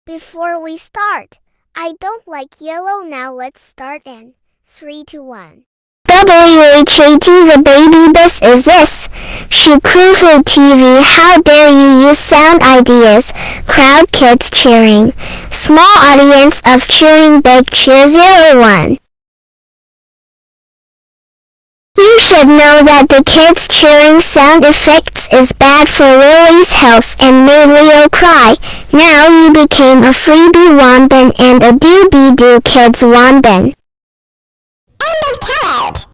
Before we start, I don't like yellow. Now let's start in 3, 2, 1. WHAT the baby bus is this? Shikuhu TV. How dare you use sound ideas? Crowd kids cheering. Small audience of cheering. Big cheer 01. You should know that the kids cheering sound effects is bad for Lily's health and made Leo cry. Now you became a freebie Wanban and a doobie-doo kids Wanban. End of card.